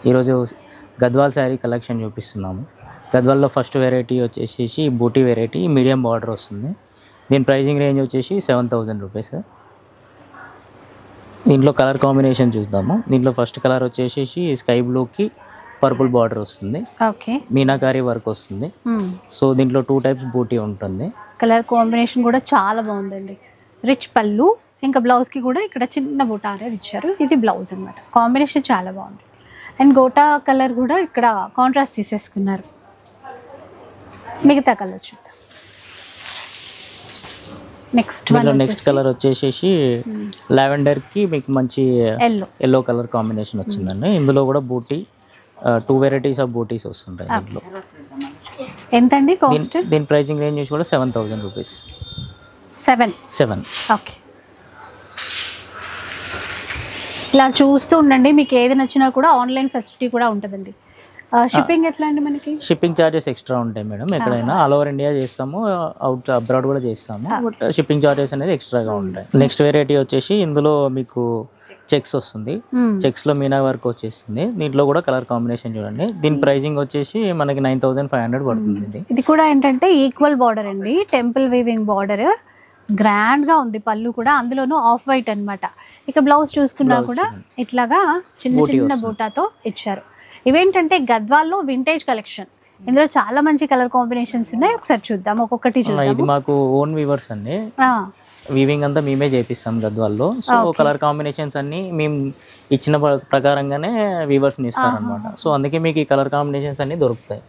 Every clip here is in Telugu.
ఈరోజు గద్వాల్ శారీ కలెక్షన్ చూపిస్తున్నాము. గద్వాల్లో ఫస్ట్ వెరైటీ వచ్చేసి బూటీ వెరైటీ మీడియం బార్డర్ వస్తుంది. దీని ప్రైజింగ్ రేంజ్ వచ్చేసి 7,000 రూపీస్. దీంట్లో కలర్ కాంబినేషన్ చూద్దాము. దీంట్లో ఫస్ట్ కలర్ వచ్చేసి స్కై బ్లూకి పర్పుల్ బార్డర్ వస్తుంది. ఓకే, మీనాకారి వర్క్ వస్తుంది. సో దీంట్లో 2 టైప్స్ బూటీ ఉంటుంది. కలర్ కాంబినేషన్ కూడా చాలా బాగుందండి. రిచ్ పళ్ళు, ఇంకా బ్లౌజ్కి కూడా ఇక్కడ చిన్న బూటా అనేది ఇచ్చారు. ఇది బ్లౌజ్ అనమాట. కాంబినేషన్ చాలా బాగుంది. అండ్ గోటా కలర్ కూడా ఇక్కడ కాంట్రాస్ట్ తీసేసుకున్నారు. మిగతా కలర్స్ చూద్దాం. నెక్స్ట్ కలర్ వచ్చేసి లావెండర్కి మీకు మంచి ఎల్లో కలర్ కాంబినేషన్ వచ్చిందండి. ఇందులో కూడా బూటీ 2 వెరైటీస్ ఆఫ్ బూటీస్ వస్తుంటాయి. దీంట్లో ఎంతండి కాస్ట్? దీని ప్రైజింగ్ రేంజ్ కూడా 7,000 రూపీస్. 7. ఓకే, ఇలా చూస్తూ ఉండండి. మీకు ఏది నచ్చినా కూడా ఆన్లైన్ ఫెసిలిటీ కూడా ఉంటుందండి. షిప్పింగ్ ఎట్లా అండి? మనకి షిప్పింగ్ ఛార్జెస్ ఎక్స్ట్రా ఉంటాయి మేడం. ఎక్కడైనా ఆల్ ఓవర్ ఇండియా చేస్తాము, అబ్రాడ్ కూడా చేస్తాము. బట్ షిప్పింగ్ ఛార్జెస్ అనేది ఎక్స్ట్రాగా ఉంటాయి. నెక్స్ట్ వెరైటీ వచ్చేసి ఇందులో మీకు చెక్స్ వస్తుంది. చెక్స్ లో మీనా వర్క్ వచ్చేస్తుంది. దీంట్లో కూడా కలర్ కాంబినేషన్ చూడండి. దీని ప్రైజింగ్ వచ్చేసి మనకి 9,500 పడుతుంది. ఇది కూడా ఏంటంటే ఈక్వల్ బార్డర్ అండి, టెంపుల్ వీవింగ్ బార్డర్. గ్రాండ్ గా ఉంది పళ్ళు కూడా, అందులోనూ ఆఫ్ వైట్ అన్నమాట. ఇక బ్లౌజ్ చూసుకున్నా కూడా ఇట్లాగా చిన్న చిన్న బూటాతో ఇచ్చారు. ఇవేంటంటే గద్వాల్లో వింటేజ్ కలెక్షన్. ఇందులో చాలా మంచి కలర్ కాంబినేషన్స్ ఉన్నాయి. ఒకసారి చూద్దాం, ఒక్కొక్కటి చూద్దాం. ఇది మాకు ఓన్ వీవర్స్ అండి. వీవింగ్ అంతా మేమే చేపిస్తాం గద్వాల్లో. సో కలర్ కాంబినేషన్స్ అన్ని మేము ఇచ్చిన ప్రకారంగానే వీవర్స్ ఇస్తారనమాట. సో అందుకే మీకు ఈ కలర్ కాంబినేషన్స్ అన్ని దొరుకుతాయి.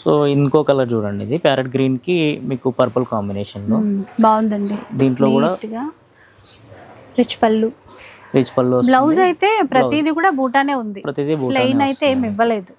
సో ఇంకో కలర్ చూడండి, ఇది ప్యారెట్ గ్రీన్ కి మీకు పర్పుల్ కాంబినేషన్ లో బాగుందండి. దీంట్లో కూడా రిచ్ పళ్ళు. బ్లౌజ్ అయితే ప్రతిదీ కూడా బూటానే ఉంది, ప్రతిదీ ప్లెయిన్ అయితే ఏమి ఇవ్వలేదు.